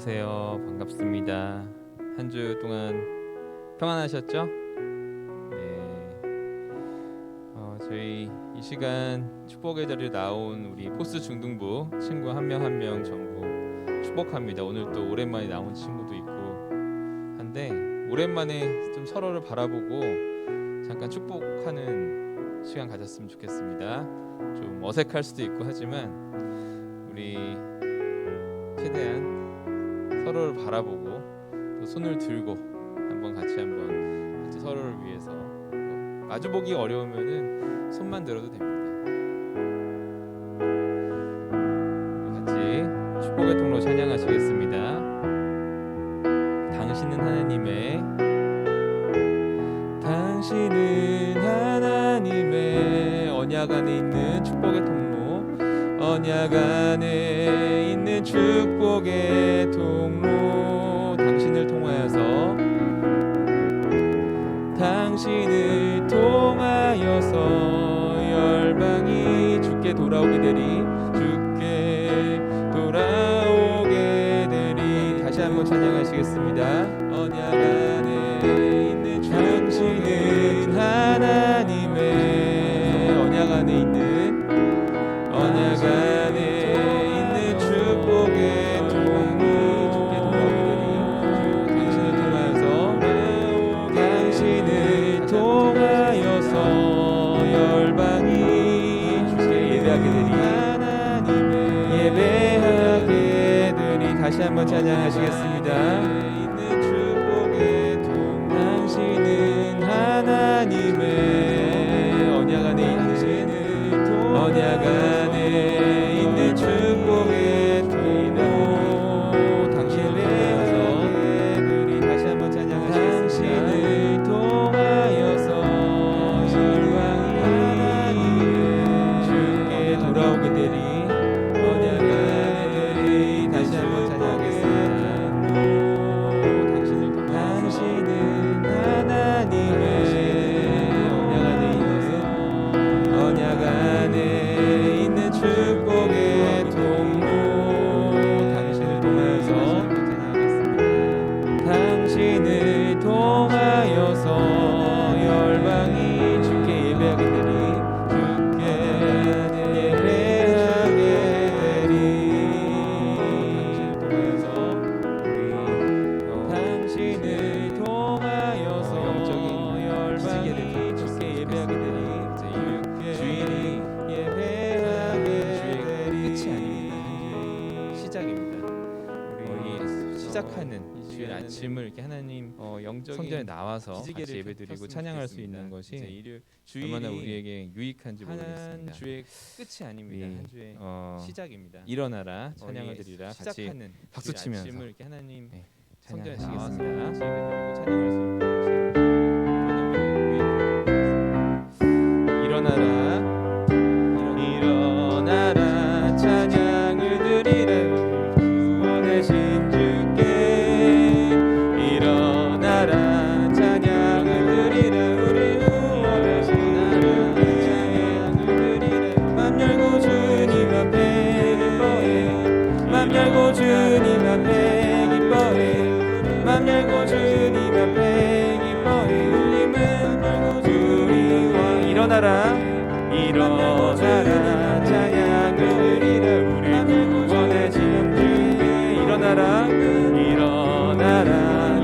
안녕하세요. 반갑습니다. 한 주 동안 평안하셨죠? 네. 저희 이 시간 축복의 자리에 나온 우리 포스 중등부 친구 한 명 한 명 전부 축복합니다. 오늘 또 오랜만에 나온 친구도 있고 한데 오랜만에 좀 서로를 바라보고 잠깐 축복하는 시간 가졌으면 좋겠습니다. 좀 어색할 수도 있고 하지만 우리 최대한 서로를 바라보고 또 손을 들고 한번 같이 서로를 위해서 마주보기 어려우면은 손만 들어도 됩니다. 같이 축복의 통로 찬양하시겠습니다. 당신은 하나님의 언약 안에 있는 축복의 통로, 언약 안에 있는 축복의 통로, 당신을 통하여서 열방이 주께 돌아오게 되리. 다시 한번 찬양하시겠습니다. 언약 안에 있는 당신은 하나님의 언약 안에 있는 축복의 통로, 당신을 통하여서 열방이 주께 예배하게 되리. 다시 한번 찬양하시겠습니다. 당신은 하나님의 언약 안에 있는 축복의 통로, 다시 한번 찬양하시겠습니다. 당신을 통하여서 열방이 주께 돌아오게 되리. 다시 한번 찬양하겠습니다. 당신은 하나님의 언약 안에 있는 축복의 통로, 당신을 통하여서 열방이 주께 예배하게 되리. 시작하는 주일 아침을 이렇게 하나님 성전에 나와서 같이 예배드리고 찬양할 수 있는 것이 얼마나 우리에게 유익한지 모르겠습니다. 한 주의 끝이 아닙니다. 한 주의 시작입니다. 일어나라 찬양을 드리라. 같이 박수 치면서 이렇게 하나님 성전에 나와서 예배드리고 찬양할 수 있는 것이 일어나라 찬양을 드리라. 원하신 주께 일어나라 찬양을 드리라. 우리 원하신 찬양을 드리라. 맘 열고 주님 앞에 기뻐해. 맘 열고 주님 앞에 기뻐해. 맘 열고 주님 앞에 기뻐해. 울림은 우리 왕 일어나라 찬양을 드리라. 우리 구원하신 주께 일어나라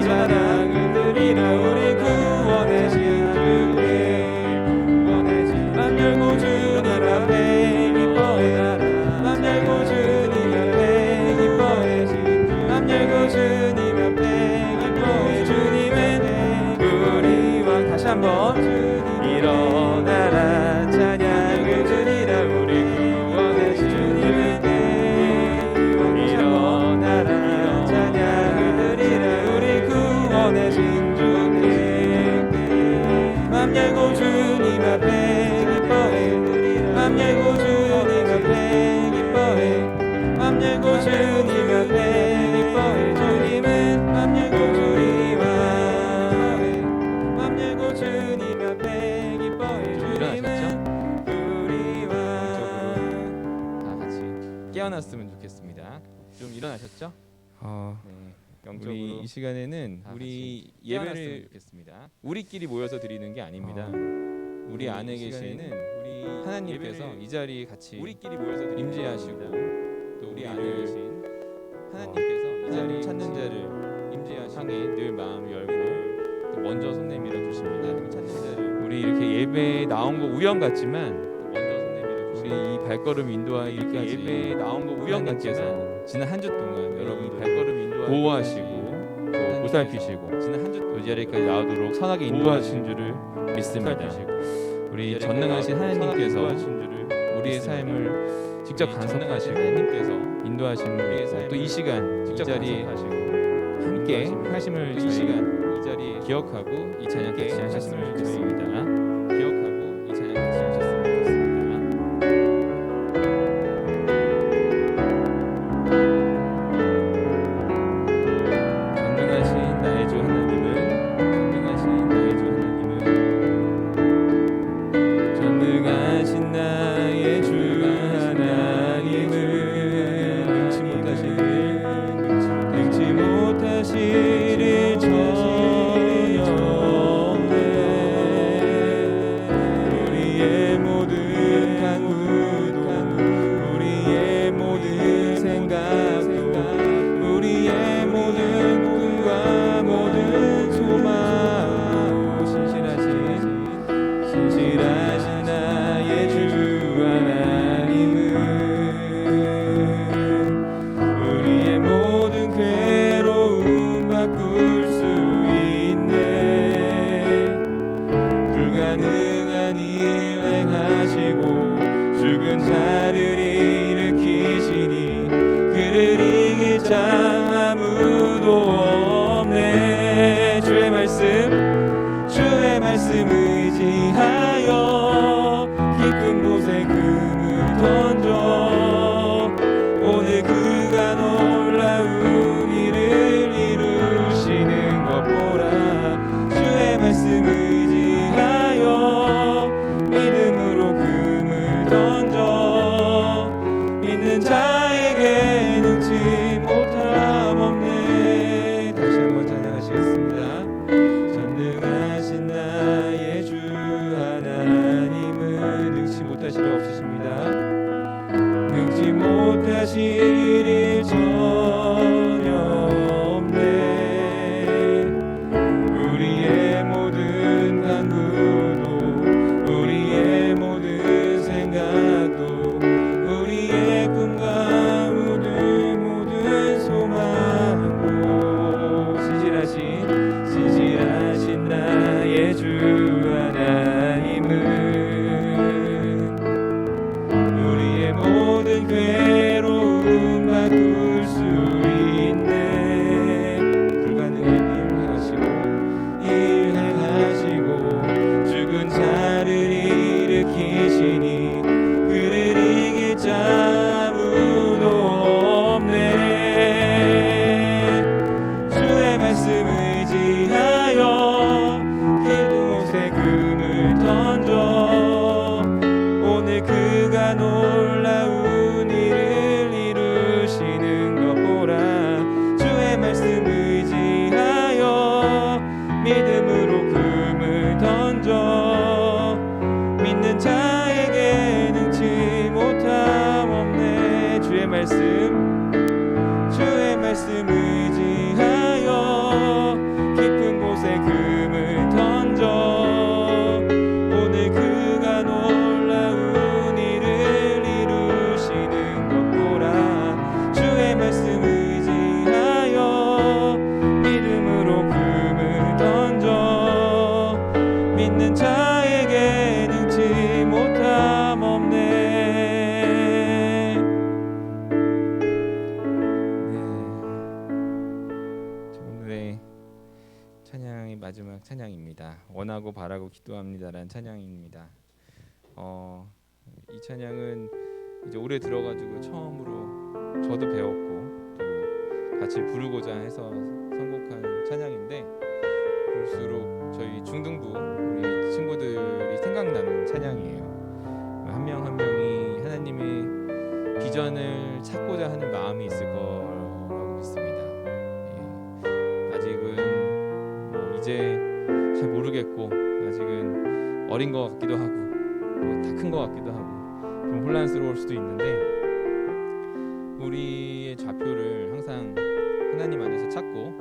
찬양을 드리라. 우리 구원하신 주께 맘 열고 주님 앞에 기뻐해. 맘 열고 주님 앞에 기뻐해. 맘 열고 주님 앞에 기뻐해. 주님은 우리 왕. 다시 한번 일어나라 찬양을 드리라. 우리 구원하신 주님은 일어나라 찬양을 드리라. 우리 구원하신 주께 맘 열고 주님 앞에 기뻐해. 맘 열고 주님 앞에 기뻐해. 맘 열고 주님 앞에 기뻐해. 주님은 맘 열고 주님 앞에 기뻐해. 주님은 우리 왕. 다 같이 깨어났으면 좋겠습니다. 좀 일어나셨죠? 우리 이 시간에는 우리 예배를 우리끼리 모여서 드리는 게 아닙니다. 우리 안에 계시는 우리 하나님께서 이 자리에 같이 우리끼리 모여서 임재하시고, 또 우리 안에 계신 하나님께서 이 자리에 찾는 자를 향해 늘 마음 열고 또 먼저 손 내밀어 주십니다. 찾는 자를 우리 이렇게 예배에 나온 거 우연 같지만 먼저 손 내밀어 주십니다. 우리 이 발걸음 인도하기까지 예배에 나온 거 우연 같지만 지난 한 주 동안 여러분 발걸음 보호하시고 또 보살피시고 지난 한 주 이 자리까지 나오도록 선하게 인도하신 줄을 믿습니다. 우리 전능하신 하나님께서 우리의 삶을 직접 간섭하시고 하나님께서 인도하시는 또 이 시간 이 자리에 함께 하심을 이 시간 이 자리에 기억하고 이 찬양 같이 하셨으면 좋겠습니다. 기억하고 이 찬양 같이 하셨으면 좋겠습니다. 전능하신 나의 주 하나님은 전능하신 나의 주 하나님은 능치 못하시리 전혀 없네. 우리의 모든 간구도 우리의 모든 생각도 우리의 모든 꿈과 모든 소망 신실하신 나의 주 하나님은 우리의 모든 괴로움 바꿀 수 있네. 불가능한 일 행하시고 죽은 자를 일으키시니 그를 이길 자 아무도 없네. 주의 말씀 의지하여 깊은 곳에 금을 던져 오늘 그가 놀라운 일을 이루시는 것 보라. 주의 말씀 의지하여 믿음으로 금을 던져 믿는 자에게 능치 못함 없네. 다시 한번 찬양하시겠습니다. 전능하신 나의 주 하나님은 능치 못하실 일 없으십니다. 능치 못하실 일 전혀 없네. 우리의 모든 간구도 우리의 모든 생각도 우리의 꿈과 모든 소망도 신실하신 나의 주 하나님은 우리의 모든 괴로움 바꿀 수 있네. 불가능한 일 행하시고 죽은 자를 일으키시니 그를 이길 자 아무도 없네. 주의 말씀 의지하여 깊은 곳에 금을 던져 오늘 그가 놀라운 일을 이루시는 것 보라. 주의 말씀 의지하여 믿음으로 금을 던져 믿는 자에게 능치 못함 없네. 주의 말씀 의지하여 깊은 곳에 금을 던져 오늘 그가 놀라운 일을 이루시는 것 보라. 주의 말씀 의지하여 믿음으로 금을 던져 믿는 자에게 능치 못함 없네. 오늘의 찬양의 마지막 찬양입니다. 원하고 바라고 기도합니다라는 찬양입니다. 이 찬양은 이제 올해 들어가지고 처음으로 저도 배웠고 또 같이 부르고자 해서 선곡한 찬양인데 볼수록 저희 중등부 우리 친구들이 생각나는 찬양이에요. 한 명 한 명이 하나님의 비전을 찾고자 하는 마음이 있을 거라고 믿습니다. 아직은 어린 것 같기도 하고 다 큰 것 같기도 하고 좀 혼란스러울 수도 있는데, 우리의 좌표를 항상 하나님 안에서 찾고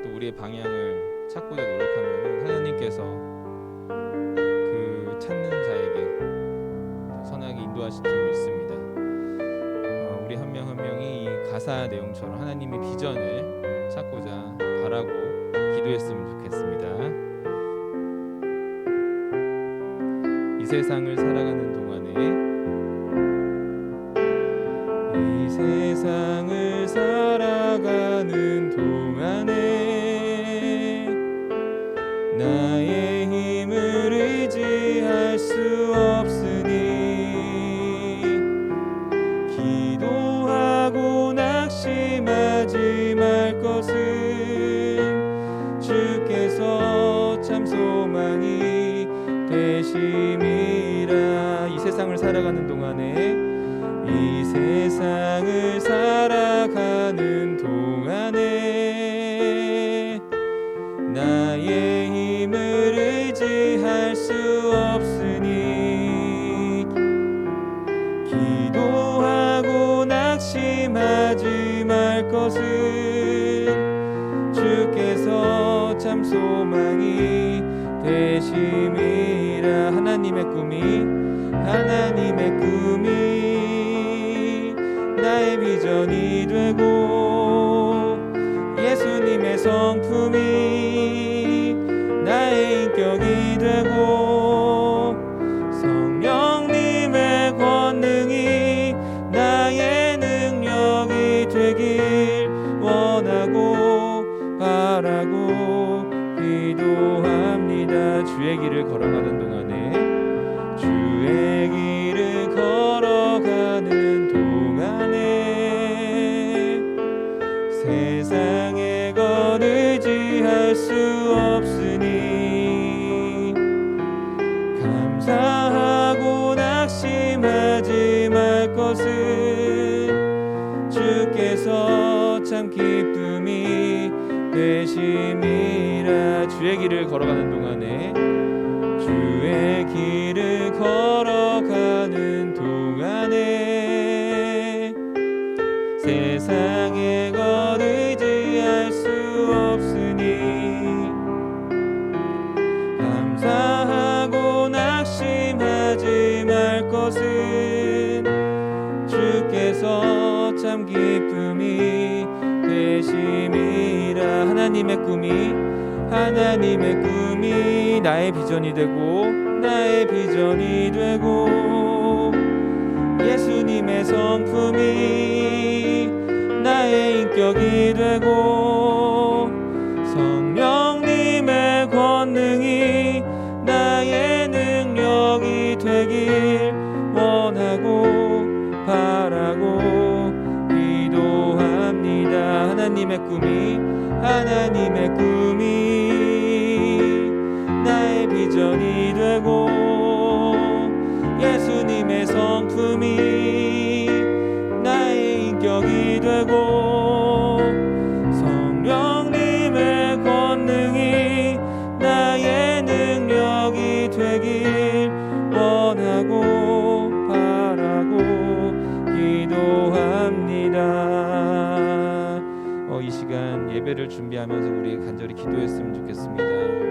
또 우리의 방향을 찾고자 노력하면 하나님께서 그 찾는 자에게 선하게 인도하실 줄 믿습니다. 우리 한 명 한 명이 이 가사 내용처럼 하나님의 비전을 찾고자 바라고 기도했으면 좋겠습니다. 이 세상을 살아가는 동안에, 이 세상을 살아가는 동안에 나의 힘을 의지할 수 없으니 기도하고 낙심하지 말 것은 주께서 참 소망이 되심이라. 이 세상을 살아가는 동안에, 이 세상을 살아가는 동안에 나의 힘을 의지할 수 없으니 기도하고 낙심하지 말 것은 주께서 참 소망이 되심이라. 하나님의 꿈이 나의 비전이 되고 예수님의 성품이 나의 인격이 되고 성령님의 권능이 나의 능력이 되길 원하고 바라고 기도합니다. 주의 길을 걸어가는 동안에, 주의 길을 걸어가는 동안에 세상의 것 의지할 수 없으니 감사하고 낙심하지 말 것은 주께서 참 기쁨이 되심이라. 주의 길을 걸어가는 동안에, 주의 길을 걸어가는 동안에 세상의 것 의지할 수 없으니 감사하고 낙심하지 말 것은 주께서 참 기쁨이 되심이라. 하나님의 꿈이 나의 비전이 되고 예수님의 성품이 나의 인격이 되고 성령님의 권능이 나의 능력이 되길 원하고 바라고 기도합니다. 하나님의 꿈이 나의 비전이 되고 예수님의 성품이 나의 인격이 되고 성령님의 권능이 나의 능력이 되길 원하고 바라고 기도합니다. 이 시간 예배를 준비하면서 우리 간절히 기도했으면 좋겠습니다.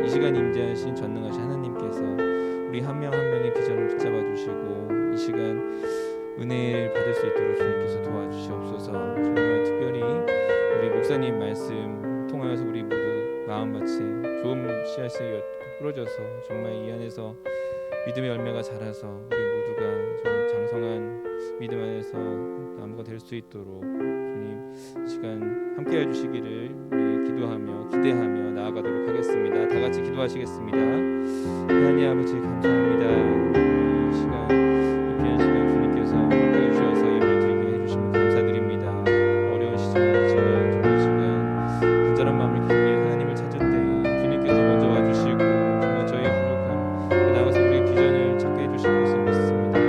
이 시간 임재하신 전능하신 하나님께서 우리 한 명 한 명의 비전을 붙잡아 주시고 이 시간 은혜를 받을 수 있도록 주님께서 도와주시옵소서. 정말 특별히 우리 목사님 말씀 통하여서 우리 모두 마음밭에 좋은 씨앗이 뿌려져서 정말 이 안에서 믿음의 열매가 자라서 우리 모두가 좀 장성한 믿음 안에서 나무가 될 수 있도록 주님 이 시간 함께 해주시기를 우리 기도하며 기대하며 나아가도록 하겠습니다. 다 같이 기도하시겠습니다. 하나님 아버지 감사합니다. 이 시간 귀한 시간 주님께서 함께 주셔서 예배를 드리게 해주시면 감사드립니다. 어려운 시절이지만 정말 시간 간절한 마음을 깊게 하나님을 찾을 때 주님께서 먼저 와주시고 정말 저희의 부족함 나가서 우리의 비전을 찾게 해주실 것을 믿습니다.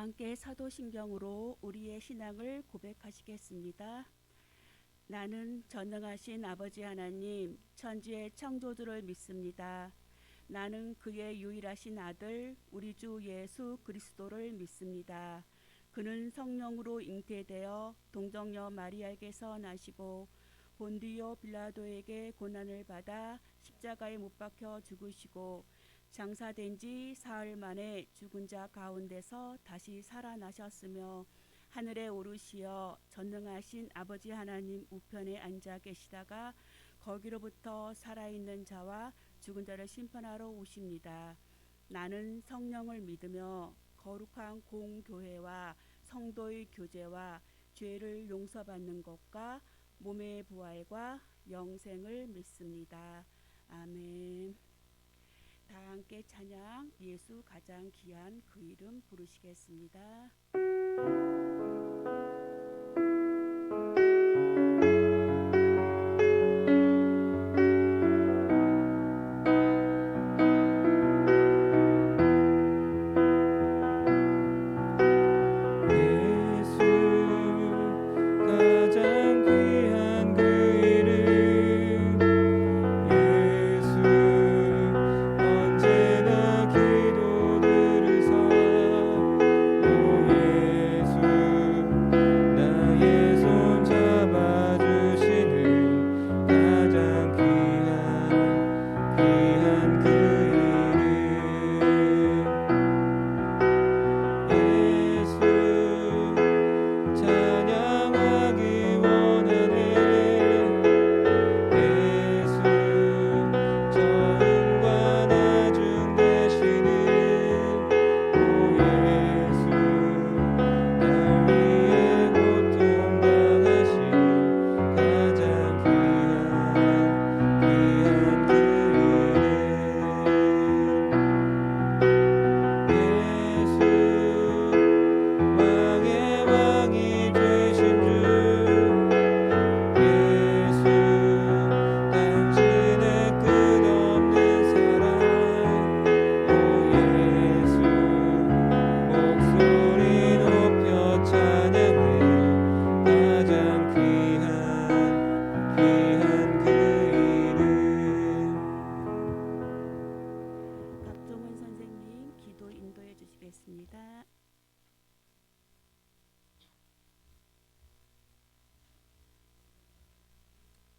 함께 사도신경으로 우리의 신앙을 고백하시겠습니다. 나는 전능하신 아버지 하나님, 천지의 창조주를 믿습니다. 나는 그의 유일하신 아들, 우리 주 예수 그리스도를 믿습니다. 그는 성령으로 잉태되어 동정녀 마리아에게서 나시고 본디오 빌라도에게 고난을 받아 십자가에 못 박혀 죽으시고 장사된 지 사흘 만에 죽은 자 가운데서 다시 살아나셨으며 하늘에 오르시어 전능하신 아버지 하나님 우편에 앉아 계시다가 거기로부터 살아있는 자와 죽은 자를 심판하러 오십니다. 나는 성령을 믿으며 거룩한 공교회와 성도의 교제와 죄를 용서받는 것과 몸의 부활과 영생을 믿습니다. 아멘. 다 함께 찬양 예수 가장 귀한 그 이름 부르시겠습니다.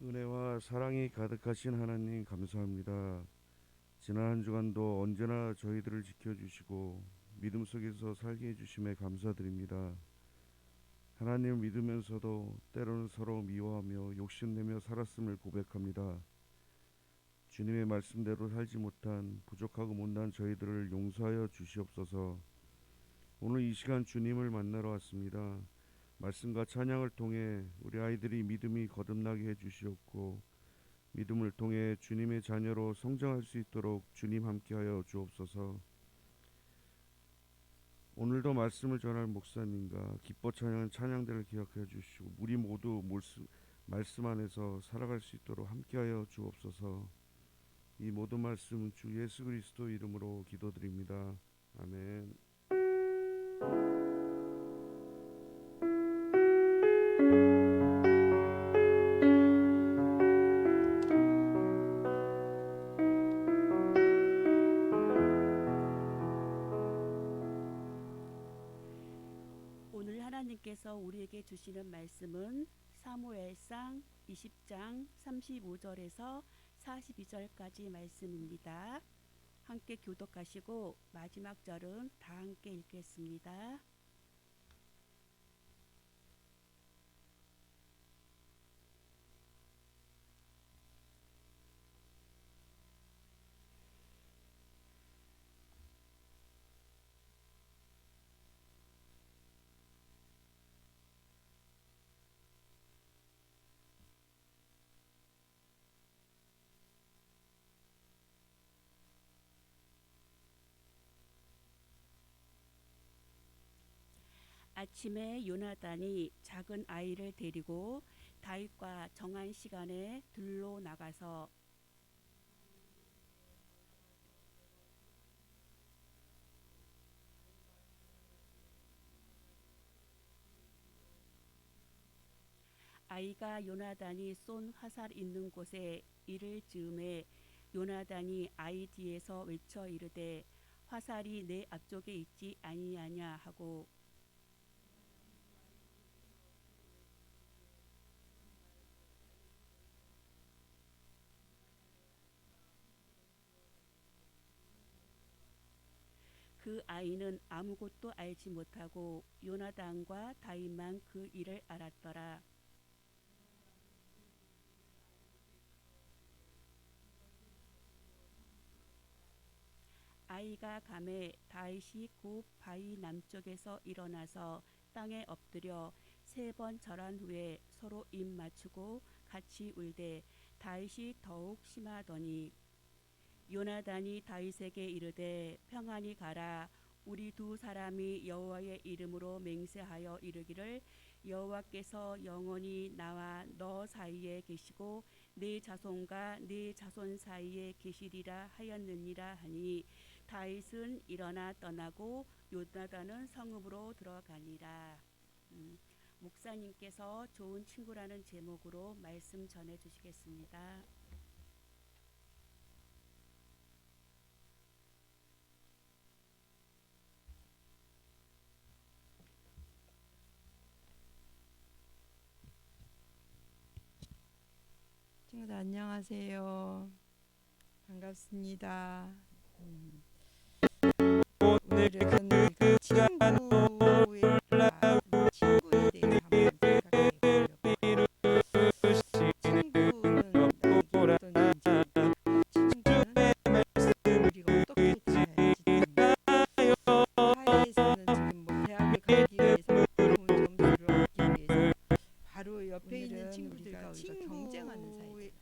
은혜와 사랑이 가득하신 하나님 감사합니다. 지난 한 주간도 언제나 저희들을 지켜주시고 믿음 속에서 살게 해주심에 감사드립니다. 하나님을 믿으면서도 때로는 서로 미워하며 욕심내며 살았음을 고백합니다. 주님의 말씀대로 살지 못한 부족하고 못난 저희들을 용서하여 주시옵소서. 오늘 이 시간 주님을 만나러 왔습니다. 말씀과 찬양을 통해 우리 아이들이 믿음이 거듭나게 해주시옵고 믿음을 통해 주님의 자녀로 성장할 수 있도록 주님 함께하여 주옵소서. 오늘도 말씀을 전할 목사님과 기뻐 찬양하는 찬양들을 기억해 주시고 우리 모두 말씀 안에서 살아갈 수 있도록 함께하여 주옵소서. 이 모든 말씀은 주 예수 그리스도 이름으로 기도드립니다. 아멘. 오늘 하나님께서 우리에게 주시는 말씀은 사무엘상 20장 35절에서 42절까지 말씀입니다. 함께 교독하시고 마지막 절은 다 함께 읽겠습니다. 아침에 요나단이 작은 아이를 데리고 다윗과 정한 시간에 들로 나가서 아이가 요나단이 쏜 화살 있는 곳에 이를 즈음에 요나단이 아이 뒤에서 외쳐 이르되 화살이 내 앞쪽에 있지 아니하냐 하고 그 아이는 아무것도 알지 못하고 요나단과 다윗만 그 일을 알았더라. 아이가 감에 다윗이 곧 바위 남쪽에서 일어나서 땅에 엎드려 3번 절한 후에 서로 입 맞추고 같이 울되 다윗이 더욱 심하더니 요나단이 다윗에게 이르되 평안히 가라. 우리 두 사람이 여호와의 이름으로 맹세하여 이르기를 여호와께서 영원히 나와 너 사이에 계시고 네 자손과 네 자손 사이에 계시리라 하였느니라 하니 다윗은 일어나 떠나고 요나단은 성읍으로 들어가니라. 목사님께서 좋은 친구라는 제목으로 말씀 전해 주시겠습니다. 친구들 안녕하세요. 반갑습니다. 오늘은 그 친구에 대해서 한번 생각해 보려고. 친구는 어떤 존재인지, 친구는 우리가 어떻게 대해야지 됩니다. 사회에서는 지금 대학을 가기 위해서 좋은 점수를 얻기 위해서 바로 옆에 있는 친구들과 우리가 경쟁하는 사이다.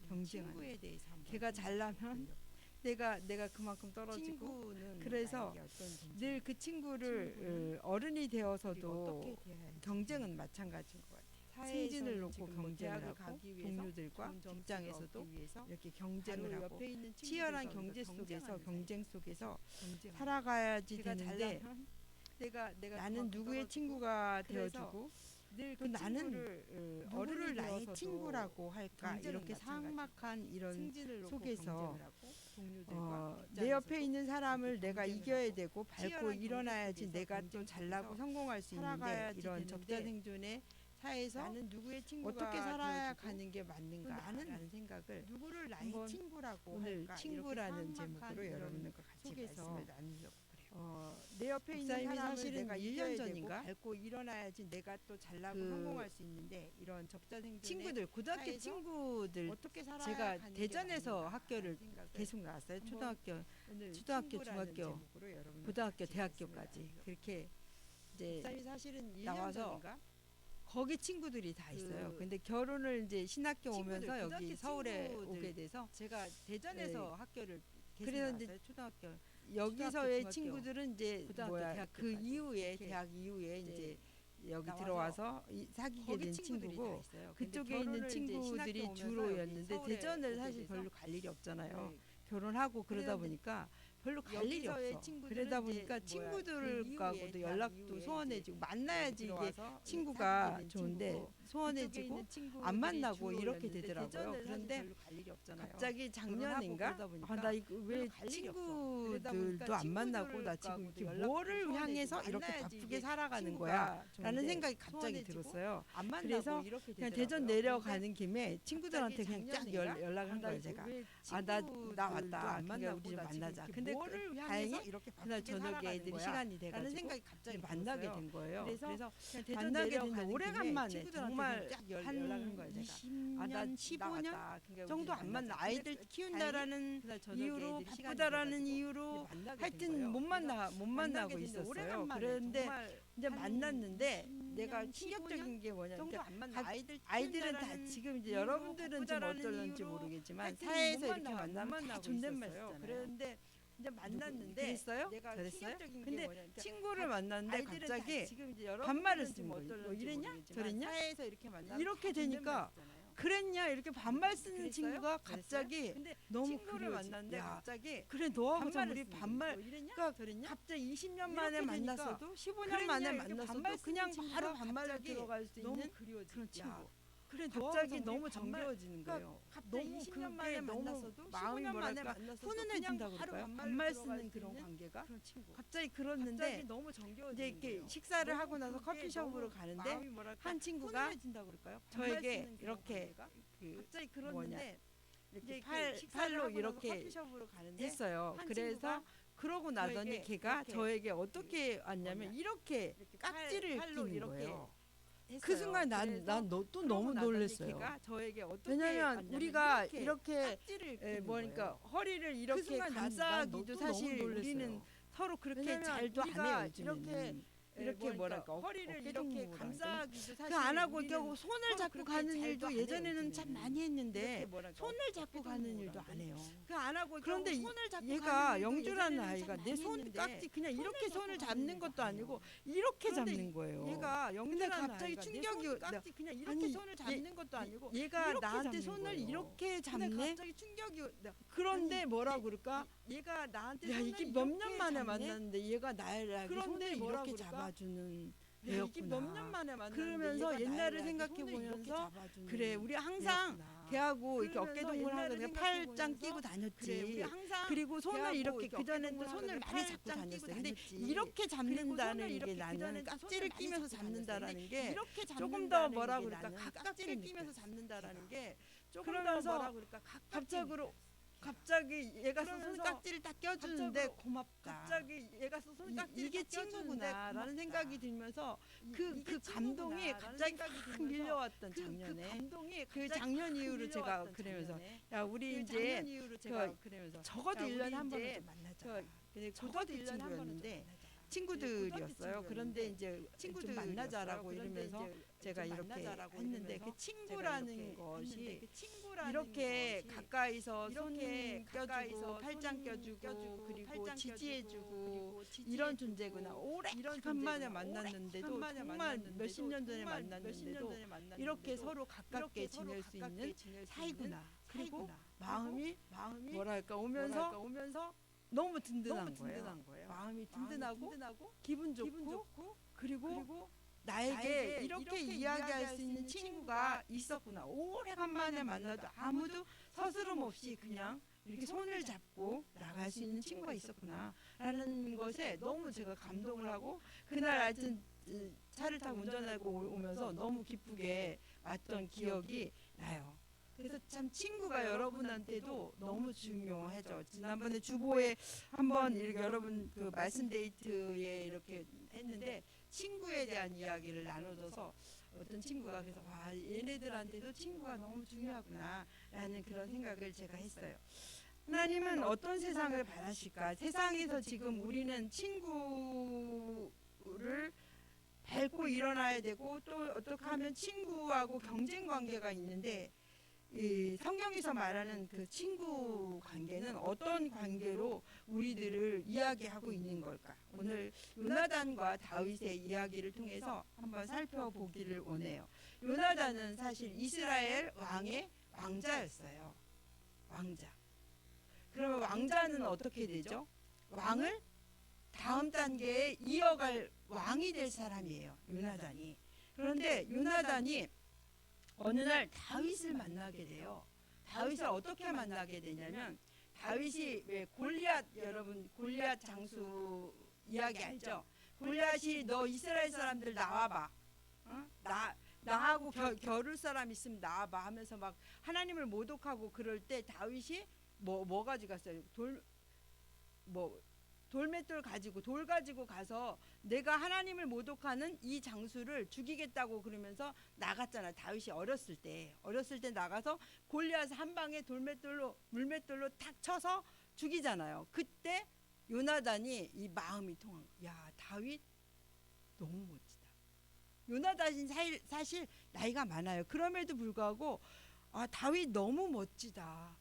경쟁하는. 걔가 잘나면 내가 그만큼 떨어지고, 그래서 늘 그 친구를 어른이 되어서도 경쟁은 마찬가지인 것 같아요. 승진을 놓고 경쟁을 하고 동료들과 직장에서도 이렇게 경쟁을 하고 치열한 경제 속에서 경쟁 속에서 살아가야지 되는데 나는 누구의 친구가 되어주고 또 나는 누구를 나의 친구라고 할까 이렇게 삭막한 이런 속에서 내 옆에 있는 사람을 내가 이겨야 되고 밟고 일어나야지 내가 또 잘나고 성공할 수 있는데 이런 적자생존의 사회에서 나는 누구의 어떻게 살아야 가는 게 맞는가 하는 생각을 누구를 나의 친구라고 오늘 친구라는 제목으로 여러분들과 같이 말씀을 나누려고 내 옆에 있는 사람을 사실은 내가 1년 전인가 밟고 일어나야지 내가 또 잘나고 성공할 수 있는데 이런 적자생존의 친구들 고등학교 친구들 어떻게 살아야 제가 대전에서 학교를 계속 나왔어요. 초등학교, 중학교, 고등학교, 대학교까지 그렇게 이제 나와서 거기 친구들이 다 있어요. 근데 결혼을 이제 신학교 오면서 여기 서울에 오게 돼서 제가 대전에서 학교를 그래서 이제 초등학교 여기서의 친구들은 이제 그 이후에 대학 이후에 이제 여기 들어와서 사귀게 된 친구고 그쪽에 있는 친구들이 주로였는데 대전을 사실 별로 갈 일이 없잖아요. 결혼하고 그러다 보니까 별로 갈 일이 없어. 그러다 보니까 친구들과도 연락도 소원해지고 만나야지 이게 친구가 좋은데 소원해지고 안 만나고 이렇게 되더라고요. 그런데 갑자기 작년인가 나 이거 왜 친구들도 안 만나고 나 지금 이렇게 뭐를 향해서 이렇게 바쁘게 살아가는 거야 라는 생각이 갑자기 들었어요. 그래서 그냥 대전 내려가는 김에 친구들한테 그냥 쫙 연락을 한 거예요. 제가 나 왔다. 그러니까 우리 좀 만나자. 근데 다행히 그날 저녁에 애들이 시간이 돼가지고 생각이 갑자기 만나게 된 거예요. 그래서 만나게 됐는데 오래간만에 정말 한 20년, 15년 정도 안 만나. 아이들 키운다라는 이유로 바쁘다라는 이유로 하여튼 못 만나고 있었어요. 그런데 이제 만났는데 내가 충격적인 게 뭐냐면 아이들은 다 지금 이제 여러분들은 좀 어떨런지 모르겠지만 사회에서 이렇게 만나면 다 존댓말 쓰잖아요. 그런데 이제 만났는데 그랬어요? 그랬어요? 근데 친구를 만났는데 갑자기 반말을 쓰는 거예요. 뭐 이랬냐? 저랬냐? 이렇게 되니까 그랬냐? 이렇게 반말 쓰는 친구가 갑자기 너무 그리워지. 야, 그래 너하고 우리 반말 그러니까 갑자기 20년 만에 만났어도 15년 만에 만났어도 그냥 바로 반말을 들어갈 수 있는 그런 친구. 그래 갑자기 너무 너무 정겨워지는 그러니까 거예요. 갑자기 너무 20년 그게 만에 너무 만났어도 마음이 15년 만에 뭐랄까 만났어도 훈훈해진다고 그냥 그럴까요? 바로 반말 들어갈 쓰는 수 그런 있는 관계가 그런 친구. 갑자기 그렇는데 갑자기 너무 이제 정겨워지는 이렇게 거예요. 식사를 너무 하고 나서 그게 커피숍으로 너무 가는데 마음이 뭐랄까 한 친구가 훈훈해진다고 그럴까요? 반말 저에게 쓰는 그런 이렇게 관계가 그 갑자기 뭐냐, 그렇는데 이렇게 이제 식사를 팔로 하고 나서 이렇게 커피숍으로 가는데 했어요. 한 그래서 친구가 그러고 나더니 저에게 걔가 이렇게 저에게 어떻게 왔냐면 뭐냐, 이렇게 이렇게 깍지를 팔로 끼는 이렇게 거예요. 했어요. 그 순간 난 또 너무 놀랐어요. 걔가 저에게 어떻게 왜냐면 왔냐면 우리가 이렇게 이렇게 깍지를 끼는 뭐니까 거예요. 허리를 이렇게 순간 감싸기도 사실 우리는 서로 그렇게 왜냐면 잘도 안 우리가 해요. 요즘에는. 이렇게 뭐랄까 허리를 어깨 이렇게 동무라 감싸기도 사실 그 안 하고 우리는 겨우 손을 서로 잡고 그렇게 가는 잘도 일도 안 해요, 예전에는 참 요즘에는. 많이 했는데 이렇게 뭐랄까 손을 잡고 어깨 가는 동무라 일도 안 그러니? 해요. 그 안 하고 그런데 겨우 손을 잡고 얘가 가는 일도 영주라는 예전에는 아이가 참 내 많이 손깍지 했는데 그냥 이렇게 손을 손을 잡고 잡는 가는 것도 일도 안 아니고 해요. 이렇게 그런데 잡는 거예요. 얘가 근데 영주라는 갑자기 아이가 내 충격이 손깍지 그냥 이렇게 아니, 손을 잡는 것도 아니고 얘가 이렇게 나한테 잡는 손을 거예요. 이렇게 근데 잡네. 갑자기 충격이 그런데 아니, 뭐라 그럴까? 얘가 나한테 야 손을 이게 몇 년 이렇게 만에 잡네? 만났는데 얘가 나를 그런데 손을 뭐라 이렇게 그럴까? 잡아주는 야, 이게 몇 년 애였구나. 만에 만났는데 그러면서 얘가 옛날을 나를 생각해 손을 이렇게 보면서 잡아주는 그래 우리 항상 애였구나. 걔하고 이렇게 그러면서 어깨동무를 옛날을 하거든요. 생각해 팔짱 보면서 끼고 그래 다녔지. 우리 항상 그리고 손을 걔하고 이렇게 이렇게 그 전에도 어깨동무를 손을 하거든요. 많이 잡고 팔짱 끼고 다녔어요. 근데 다녔지. 이렇게 그리고 잡는다는 손을 게 이렇게 나는 그전에도 깍지를 손을 끼면서 많이 잡고 잡는다라는 다녔는데 게 이렇게 조금 더 잡는다는 뭐라 게 그럴까 나는 가깝게 깍지를 끼면서 느꼈어요. 잡는다라는 게 조금 그러면서 더 뭐라 그럴까 갑자기 얘가 그러면서 손깍지를 딱 껴주는데 갑자기 고맙다. 갑자기 얘가 손깍지를 이게 딱 껴주는데 친구구나라는 고맙다. 생각이 들면서 그 이게 감동이 친구구나라는 갑자기 생각이 확 들면서 밀려왔던 그 작년에 감동이 그 갑자기 작년 확 이후로 제가 밀려왔던 그러면서 작년에 야 우리 그 이제 작년 이후로 제가 그러면서 적어도 야, 1년에 우리 한 번은 이제 좀 만나자. 근데 고등학교 친구였는데 친구들이었어요. 그런데 이제 친구들 만나자라고 이러면서 제가 이렇게 했는데 그 친구라는 것이 이렇게 가까이서 손 껴주고 팔짱 껴주고 그리고 지지해주고 이런 존재구나. 오래간만에 만났는데도 정말 몇십 년 전에 만났는데도 이렇게 서로 가깝게 지낼 수 있는 사이구나. 그리고 마음이 뭐랄까 오면서 너무 든든한 거예요. 마음이 든든하고 기분 좋고 그리고 나에게 이렇게 이야기할 수 있는 친구가 있었구나. 오래간만에 만나도 아무도 서스럼 없이 그냥 이렇게 손을 잡고 나갈 수 있는 친구가 있었구나 라는 것에 너무 제가 감동을 하고 그날 하여튼 차를 타고 운전하고 오면서 너무 기쁘게 왔던 기억이 나요. 그래서 참 친구가 여러분한테도 너무 중요하죠. 지난번에 주보에 한번 이렇게 여러분 그 말씀 데이트에 이렇게 했는데 친구에 대한 이야기를 나눠줘서 어떤 친구가 그래서 와 얘네들한테도 친구가 너무 중요하구나라는 그런 생각을 제가 했어요. 하나님은 어떤 세상을 바라실까? 세상에서 지금 우리는 친구를 밟고 일어나야 되고 또 어떻게 하면 친구하고 경쟁 관계가 있는데 이 성경에서 말하는 그 친구 관계는 어떤 관계로 우리들을 이야기하고 있는 걸까? 오늘 요나단과 다윗의 이야기를 통해서 한번 살펴보기를 원해요. 요나단은 사실 이스라엘 왕의 왕자였어요. 왕자. 그러면 왕자는 어떻게 되죠? 왕을 다음 단계에 이어갈 왕이 될 사람이에요. 요나단이. 그런데 요나단이 어느 날 다윗을 만나게 돼요. 다윗을 어떻게 만나게 되냐면 다윗이 왜 골리앗 여러분 골리앗 장수 이야기 알죠? 골리앗이 너 이스라엘 사람들 나와봐. 나하고 겨룰 사람 있으면 나와봐 하면서 막 하나님을 모독하고 그럴 때 다윗이 뭐 가져갔어요? 돌 가지고 가서 내가 하나님을 모독하는 이 장수를 죽이겠다고 그러면서 나갔잖아. 다윗이 어렸을 때 나가서 골리앗 한 방에 물맷돌로 탁 쳐서 죽이잖아요. 그때 요나단이 이 마음이 통한 거야. 야 다윗 너무 멋지다. 요나단이 사실 나이가 많아요. 그럼에도 불구하고 다윗 너무 멋지다.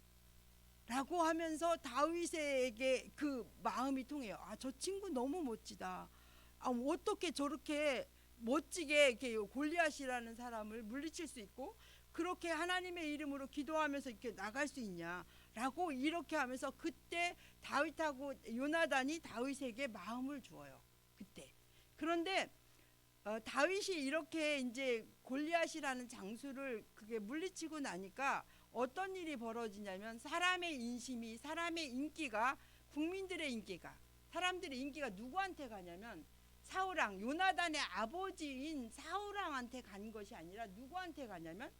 라고 하면서 다윗에게 그 마음이 통해요. 저 친구 너무 멋지다. 어떻게 저렇게 멋지게 이렇게 골리앗이라는 사람을 물리칠 수 있고 그렇게 하나님의 이름으로 기도하면서 이렇게 나갈 수 있냐라고 이렇게 하면서 그때 다윗하고 요나단이 다윗에게 마음을 주어요. 그때. 그런데 다윗이 이렇게 이제 골리앗이라는 장수를 그게 물리치고 나니까 어떤 일이 벌어지냐면 사람의 인심이, 사람의 인기가, 국민들의 인기가, 사람들의 인기가 누구한테 가냐면 사울왕, 요나단의 아버지인 사울왕한테 간 것이 아니라 누구한테 가냐면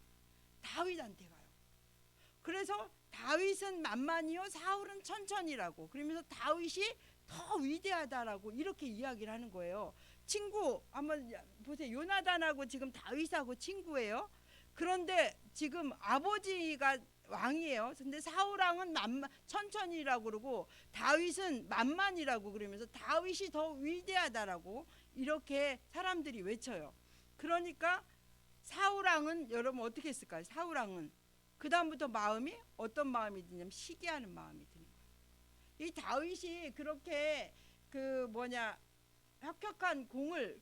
다윗한테 가요. 그래서 다윗은 만만이요 사울은 천천이라고, 그러면서 다윗이 더 위대하다라고 이렇게 이야기를 하는 거예요. 친구 한번 보세요. 요나단하고 지금 다윗하고 친구예요. 그런데 지금 아버지가 왕이에요. 근데 사울왕은 천천이라고 그러고 다윗은 만만이라고 그러면서 다윗이 더 위대하다라고 이렇게 사람들이 외쳐요. 그러니까 사울왕은 여러분 어떻게 했을까요? 사울왕은 그 다음부터 마음이 어떤 마음이 드냐면 시기하는 마음이 드는 거예요. 이 다윗이 그렇게 혁혁한 공을,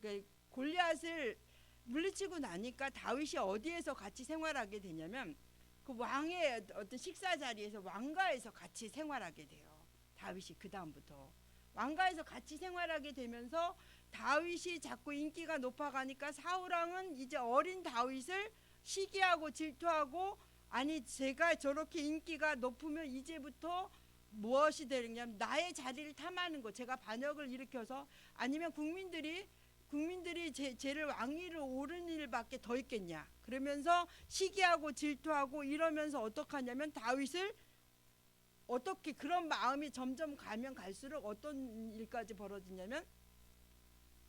골리앗을 물리치고 나니까 다윗이 어디에서 같이 생활하게 되냐면 그 왕의 어떤 식사 자리에서 왕가에서 같이 생활하게 돼요. 다윗이 그 다음부터 왕가에서 같이 생활하게 되면서 다윗이 자꾸 인기가 높아가니까 사울왕은 이제 어린 다윗을 시기하고 질투하고, 아니 제가 저렇게 인기가 높으면 이제부터 무엇이 되느냐면 나의 자리를 탐하는 거, 제가 반역을 일으켜서 아니면 국민들이 쟤를 왕위를 오른 일밖에 더 있겠냐, 그러면서 시기하고 질투하고 이러면서 어떡하냐면 다윗을 어떻게, 그런 마음이 점점 가면 갈수록 어떤 일까지 벌어지냐면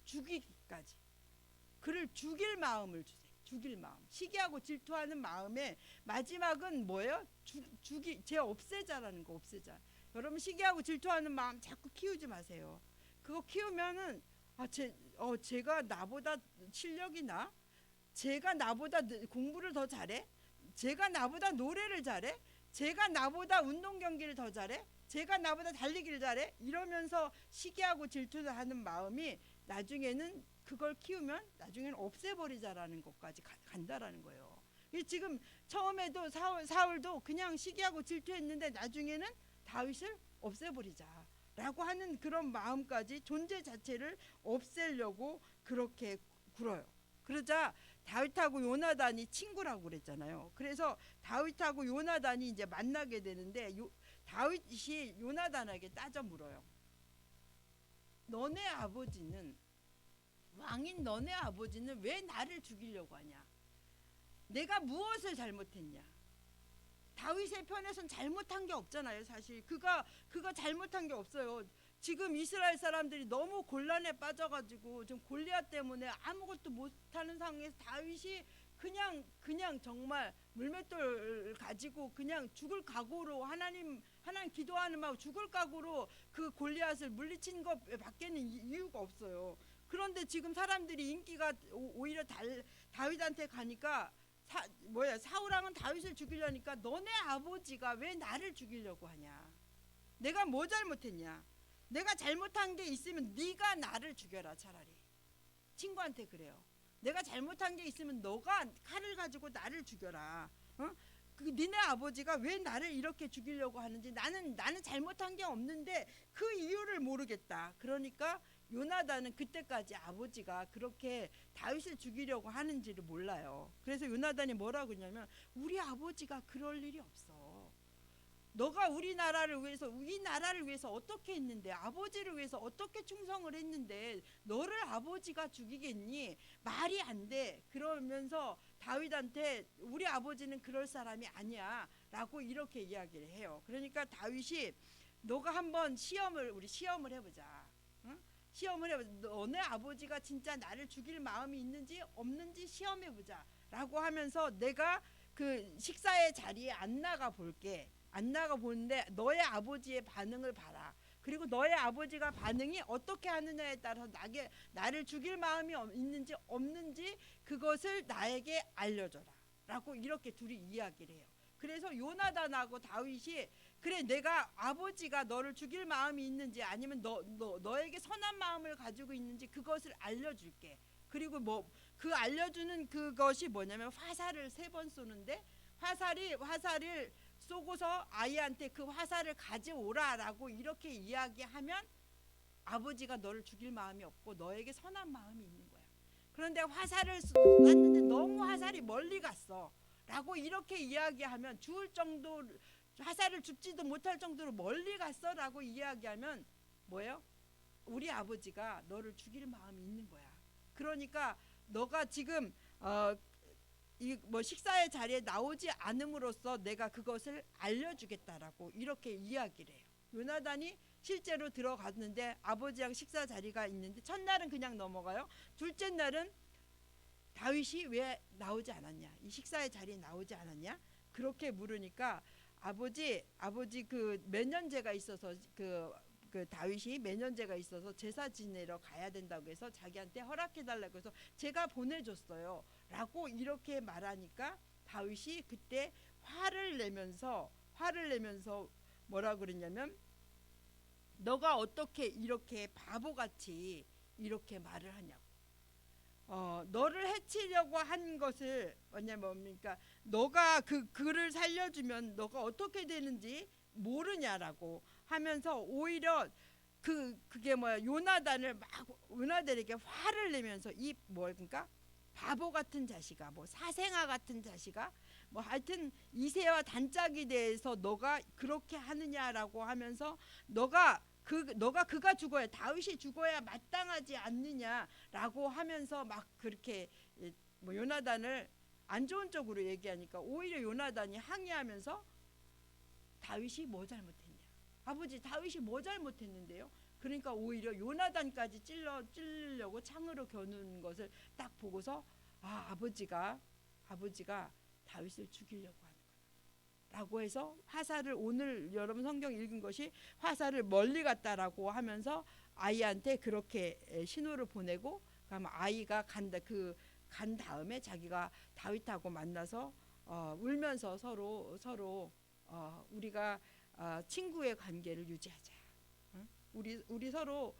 죽이기까지, 그를 죽일 마음을 주세요. 죽일 마음, 시기하고 질투하는 마음의 마지막은 뭐예요? 쟤 없애자라는 거, 없애자. 여러분 시기하고 질투하는 마음 자꾸 키우지 마세요. 그거 키우면은 제가 나보다 실력이 나? 제가 나보다 공부를 더 잘해? 제가 나보다 노래를 잘해? 제가 나보다 운동 경기를 더 잘해? 제가 나보다 달리기를 잘해? 이러면서 시기하고 질투하는 마음이 나중에는, 그걸 키우면 나중에는 없애버리자라는 것까지 간다라는 거예요. 지금 처음에도 사울도 그냥 시기하고 질투했는데 나중에는 다윗을 없애버리자라고 하는 그런 마음까지, 존재 자체를 없애려고 그렇게 굴어요. 그러자 다윗하고 요나단이 친구라고 그랬잖아요. 그래서 다윗하고 요나단이 이제 만나게 되는데 다윗이 요나단에게 따져 물어요. 너네 아버지는, 왕인 너네 아버지는 왜 나를 죽이려고 하냐? 내가 무엇을 잘못했냐? 다윗의 편에선 잘못한 게 없잖아요. 사실 그가 잘못한 게 없어요. 지금 이스라엘 사람들이 너무 곤란에 빠져가지고 지금 골리앗 때문에 아무것도 못하는 상황에서 다윗이 그냥 정말 물맷돌 가지고 그냥 죽을 각오로 하나님 기도하는 마음, 죽을 각오로 그 골리앗을 물리친 것 밖에는 이유가 없어요. 그런데 지금 사람들이 인기가 오히려 다윗한테 가니까 사울왕은 다윗을 죽이려니까 너네 아버지가 왜 나를 죽이려고 하냐? 내가 뭐 잘못했냐? 내가 잘못한 게 있으면 네가 나를 죽여라. 차라리 친구한테 그래요. 내가 잘못한 게 있으면 너가 칼을 가지고 나를 죽여라. 니네 아버지가 왜 나를 이렇게 죽이려고 하는지 나는 잘못한 게 없는데 그 이유를 모르겠다. 그러니까 요나단은 그때까지 아버지가 그렇게 다윗을 죽이려고 하는지를 몰라요. 그래서 요나단이 뭐라고 했냐면 우리 아버지가 그럴 일이 없어. 너가 이 나라를 위해서 어떻게 했는데, 아버지를 위해서 어떻게 충성을 했는데 너를 아버지가 죽이겠니? 말이 안 돼. 그러면서 다윗한테 우리 아버지는 그럴 사람이 아니야 라고 이렇게 이야기를 해요. 그러니까 다윗이 너가 한번 우리 시험을 해보자. 응? 시험을 해보자. 너네 아버지가 진짜 나를 죽일 마음이 있는지 없는지 시험해보자 라고 하면서 내가 그 식사의 자리에 안 나가 볼게. 안 나가 보는데 너의 아버지의 반응을 봐라. 그리고 너의 아버지가 반응이 어떻게 하느냐에 따라서 나를 죽일 마음이 있는지 없는지 그것을 나에게 알려줘라 라고 이렇게 둘이 이야기를 해요. 그래서 요나단하고 다윗이 그래, 내가 아버지가 너를 죽일 마음이 있는지 아니면 너에게 선한 마음을 가지고 있는지 그것을 알려줄게. 그리고 그 알려주는 그것이 뭐냐면 화살을 3번 쏘는데 화살을 쏘고서 아이한테 그 화살을 가져오라라고 이렇게 이야기하면 아버지가 너를 죽일 마음이 없고 너에게 선한 마음이 있는 거야. 그런데 화살을 쐈는데 너무 화살이 멀리 갔어. 라고 이렇게 이야기하면 죽을 정도 화살을 줍지도 못할 정도로 멀리 갔어라고 이야기하면 뭐예요? 우리 아버지가 너를 죽일 마음이 있는 거야. 그러니까 너가 지금 이 뭐 식사의 자리에 나오지 않음으로써 내가 그것을 알려주겠다라고 이렇게 이야기를 해요. 요나단이 실제로 들어갔는데 아버지랑 식사 자리가 있는데 첫날은 그냥 넘어가요. 둘째 날은 다윗이 왜 나오지 않았냐? 이 식사의 자리에 나오지 않았냐? 그렇게 물으니까 아버지 그 매년제가 있어서 그 다윗이 매년제가 있어서 제사 지내러 가야 된다고 해서 자기한테 허락해 달라고 해서 제가 보내줬어요. 라고 이렇게 말하니까 다윗이 그때 화를 내면서 뭐라 그랬냐면 너가 어떻게 이렇게 바보같이 이렇게 말을 하냐고. 너를 해치려고 한 것을 뭡니까? 너가 그를 살려주면 너가 어떻게 되는지 모르냐라고 하면서 오히려 그게 뭐야 요나단을 막 요나단에게 화를 내면서 이 뭡니까? 바보 같은 자식아, 뭐 사생아 같은 자식아, 뭐 하여튼 이새와 단짝이 대해서 너가 그렇게 하느냐라고 하면서 너가 그가 죽어야 다윗이 죽어야 마땅하지 않느냐라고 하면서 막 그렇게 뭐 요나단을 안 좋은 쪽으로 얘기하니까 오히려 요나단이 항의하면서 다윗이 뭐 잘못했냐? 아버지 다윗이 뭐 잘못했는데요? 그러니까 오히려 요나단까지 찔리려고 창으로 겨누는 것을 딱 보고서 아버지가 다윗을 죽이려고 하는 거야. 라고 해서 화살을 오늘 여러분 성경 읽은 것이 화살을 멀리 갔다라고 하면서 아이한테 그렇게 신호를 보내고 그러면 아이가 간 다음에 자기가 다윗하고 만나서 울면서 서로 우리가 친구의 관계를 유지하자. 응? 우리 서로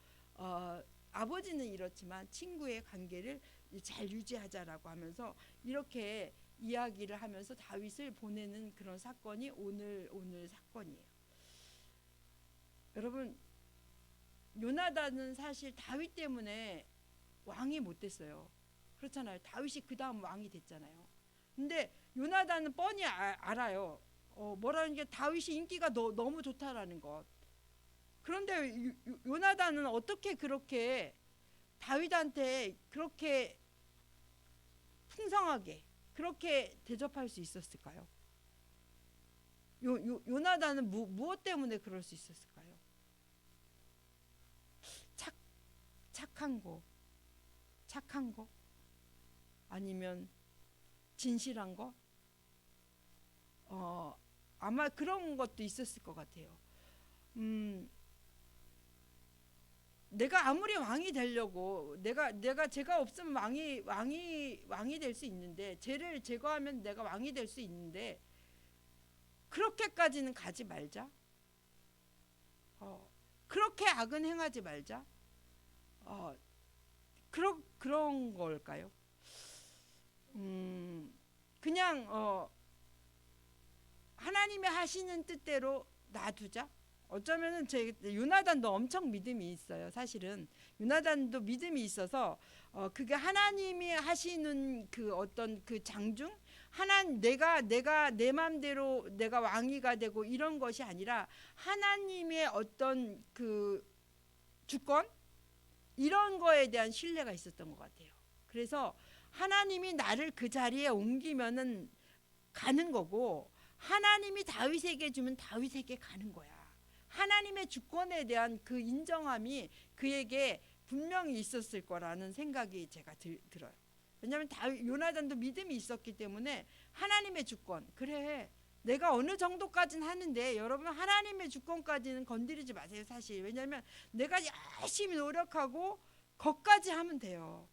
아버지는 이렇지만 친구의 관계를 잘 유지하자라고 하면서 이렇게 이야기를 하면서 다윗을 보내는 그런 사건이 오늘 사건이에요. 여러분 요나단은 사실 다윗 때문에 왕이 못 됐어요. 그렇잖아요. 다윗이 그 다음 왕이 됐잖아요. 근데 요나단은 뻔히 알아요. 뭐라는 게 다윗이 인기가 너무 좋다라는 것. 그런데 요나단은 어떻게 그렇게 다윗한테 그렇게 풍성하게 그렇게 대접할 수 있었을까요? 요나단은 무엇 때문에 그럴 수 있었을까요? 착한 거 아니면 진실한 거? 아마 그런 것도 있었을 것 같아요. 내가 아무리 왕이 되려고 제가 없으면 왕이 될 수 있는데 죄를 제거하면 내가 왕이 될 수 있는데 그렇게까지는 가지 말자. 그렇게 악은 행하지 말자. 그런 걸까요? 그냥 하나님이 하시는 뜻대로 놔두자. 어쩌면은 요나단도 엄청 믿음이 있어요. 사실은 요나단도 믿음이 있어서 그게 하나님이 하시는 그 어떤 그 장중 내가 내 마음대로 내가 왕이가 되고 이런 것이 아니라 하나님의 어떤 그 주권 이런 거에 대한 신뢰가 있었던 것 같아요. 그래서 하나님이 나를 그 자리에 옮기면은 가는 거고 하나님이 다윗에게 주면 다윗에게 가는 거야. 하나님의 주권에 대한 그 인정함이 그에게 분명히 있었을 거라는 생각이 제가 들어요. 왜냐하면 요나단도 믿음이 있었기 때문에 하나님의 주권 그래 내가 어느 정도까지는 하는데 여러분 하나님의 주권까지는 건드리지 마세요. 사실 왜냐하면 내가 열심히 노력하고 거기까지 하면 돼요.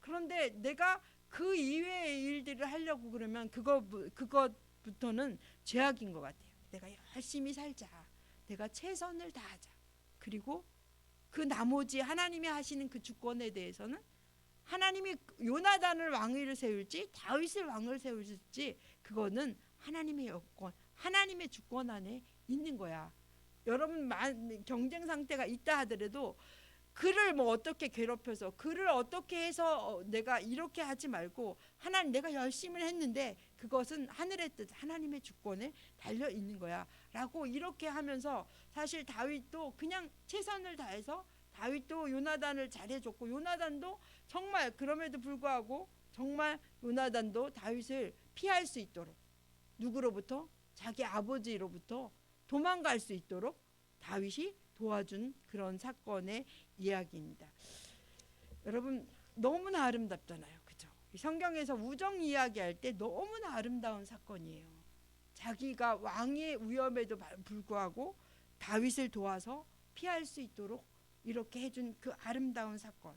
그런데 내가 그 이외의 일들을 하려고 그러면 그것부터는 죄악인 것 같아요. 내가 열심히 살자. 내가 최선을 다하자. 그리고 그 나머지 하나님이 하시는 그 주권에 대해서는 하나님이 요나단을 왕위를 세울지 다윗을 왕을 세울지 그거는 하나님의 여권, 하나님의 주권 안에 있는 거야. 여러분 경쟁 상태가 있다 하더라도 그를 뭐 어떻게 괴롭혀서 그를 어떻게 해서 내가 이렇게 하지 말고 하나님 내가 열심히 했는데 그것은 하늘의 뜻 하나님의 주권에 달려 있는 거야 라고 이렇게 하면서 사실 다윗도 그냥 최선을 다해서 다윗도 요나단을 잘해줬고 요나단도 정말 그럼에도 불구하고 정말 요나단도 다윗을 피할 수 있도록 누구로부터? 자기 아버지로부터 도망갈 수 있도록 다윗이 도와준 그런 사건의 이야기입니다. 여러분 너무나 아름답잖아요. 그죠? 성경에서 우정 이야기할 때 너무나 아름다운 사건이에요. 자기가 왕의 위험에도 불구하고 다윗을 도와서 피할 수 있도록 이렇게 해준 그 아름다운 사건.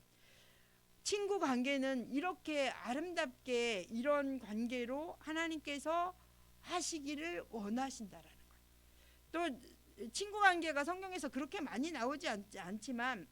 친구 관계는 이렇게 아름답게 이런 관계로 하나님께서 하시기를 원하신다라는 거예요. 또 친구 관계가 성경에서 그렇게 많이 나오지 않지만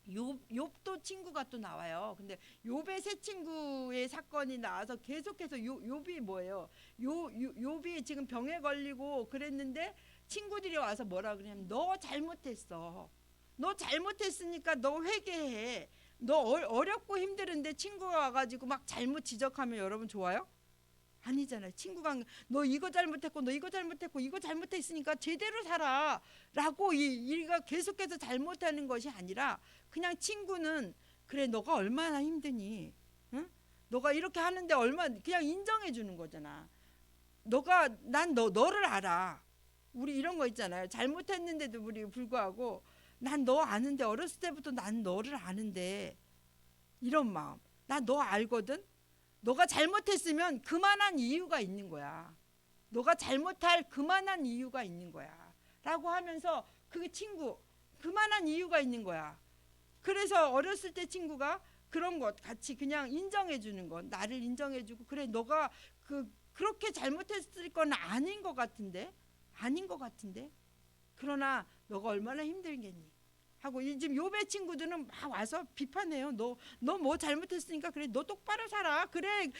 욥도 친구가 또 나와요. 근데 욥의 세 친구의 사건이 나와서 계속해서 욥이 뭐예요? 욥이 지금 병에 걸리고 그랬는데 친구들이 와서 뭐라 그러냐면 너 잘못했어. 너 잘못했으니까 너 회개해. 너 어렵고 힘들은데 친구가 와가지고 막 잘못 지적하면 여러분 좋아요? 아니잖아요. 친구가 너 이거 잘못했고 너 이거 잘못했고 이거 잘못했으니까 제대로 살아 라고 이가 계속해서 잘못하는 것이 아니라 그냥 친구는 그래 너가 얼마나 힘드니 응? 너가 이렇게 하는데 얼마나 그냥 인정해 주는 거잖아. 난 너를 알아. 우리 이런 거 있잖아요. 잘못했는데도 우리 불구하고 난 너 아는데 어렸을 때부터 난 너를 아는데 이런 마음. 난 너 알거든. 너가 잘못했으면 그만한 이유가 있는 거야. 너가 잘못할 그만한 이유가 있는 거야. 라고 하면서 그 친구 그만한 이유가 있는 거야. 그래서 어렸을 때 친구가 그런 것 같이 그냥 인정해 주는 것. 나를 인정해 주고 그래 너가 그렇게 잘못했을 건 아닌 것 같은데 그러나 너가 얼마나 힘들겠니 하고 지금 욥의 친구들은 막 와서 비판해요. 너 뭐 잘못했으니까 그래 너 똑바로 살아. 그래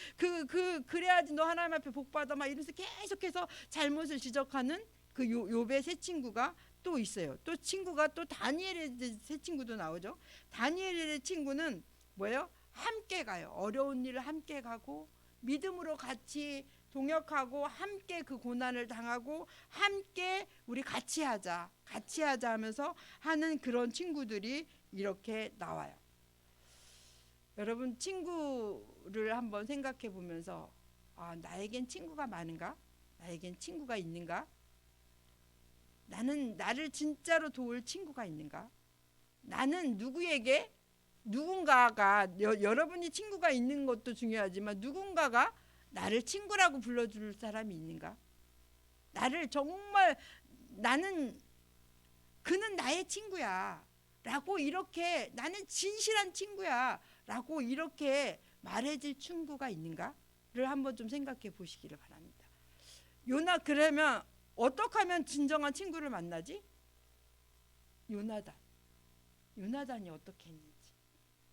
그래야지 너 하나님 앞에 복 받아. 막 이러면서 계속해서 잘못을 지적하는 그 욥의 세 친구가 또 있어요. 또 친구가 또 다니엘의 세 친구도 나오죠. 다니엘의 친구는 뭐예요? 함께 가요. 어려운 일을 함께 가고 믿음으로 같이 동역하고 함께 그 고난을 당하고 함께 우리 같이 하자 하면서 하는 그런 친구들이 이렇게 나와요. 여러분 친구를 한번 생각해 보면서 나에겐 친구가 많은가? 나에겐 친구가 있는가? 나는 나를 진짜로 도울 친구가 있는가? 나는 누구에게 누군가가 여러분이 친구가 있는 것도 중요하지만 누군가가 나를 친구라고 불러줄 사람이 있는가? 나를 정말 그는 나의 친구야 라고 이렇게 나는 진실한 친구야 라고 이렇게 말해줄 친구가 있는가를 한번 좀 생각해 보시기를 바랍니다. 그러면 어떻게 하면 진정한 친구를 만나지? 요나단이 어떻게 했는지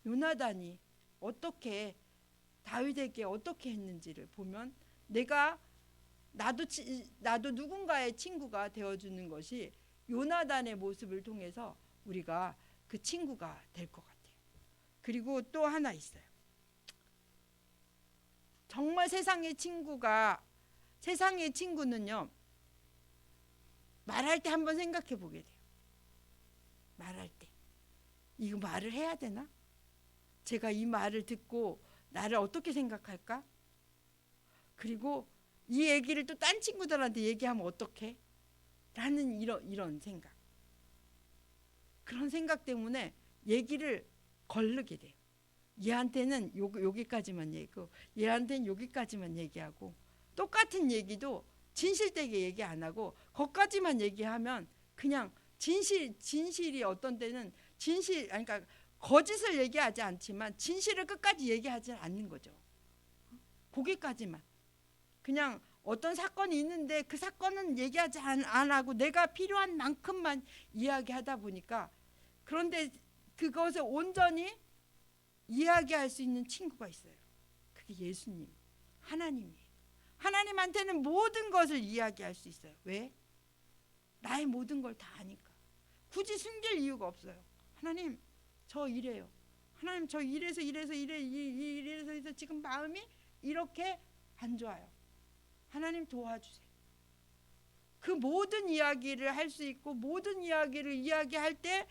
요나단이 어떻게 다윗에게 어떻게 했는지를 보면 나도 누군가의 친구가 되어주는 것이 요나단의 모습을 통해서 우리가 그 친구가 될 것 같아요. 그리고 또 하나 있어요. 정말 세상의 친구는요 말할 때 한번 생각해 보게 돼요. 말할 때 이거 말을 해야 되나? 제가 이 말을 듣고 나를 어떻게 생각할까? 그리고 이 얘기를 또 딴 친구들한테 얘기하면 어떡해? 라는 이런 생각. 그런 생각 때문에 얘기를 거르게 돼요. 얘한테는 여기까지만 얘기하고 얘한테는 여기까지만 얘기하고 똑같은 얘기도 진실되게 얘기 안 하고 거기까지만 얘기하면 그냥 진실이 어떤 때는 그러니까 거짓을 얘기하지 않지만 진실을 끝까지 얘기하지 않는 거죠. 거기까지만. 그냥 어떤 사건이 있는데 그 사건은 얘기하지 안 하고 내가 필요한 만큼만 이야기하다 보니까 그런데 그것을 온전히 이야기할 수 있는 친구가 있어요. 그게 예수님, 하나님이에요. 하나님한테는 모든 것을 이야기할 수 있어요. 왜? 나의 모든 걸 다 아니까. 굳이 숨길 이유가 없어요. 하나님, 저 이래요. 하나님 저 이래서 지금 마음이 이렇게 안 좋아요. 하나님 도와주세요. 그 모든 이야기를 할 수 있고 모든 이야기를 이야기할 때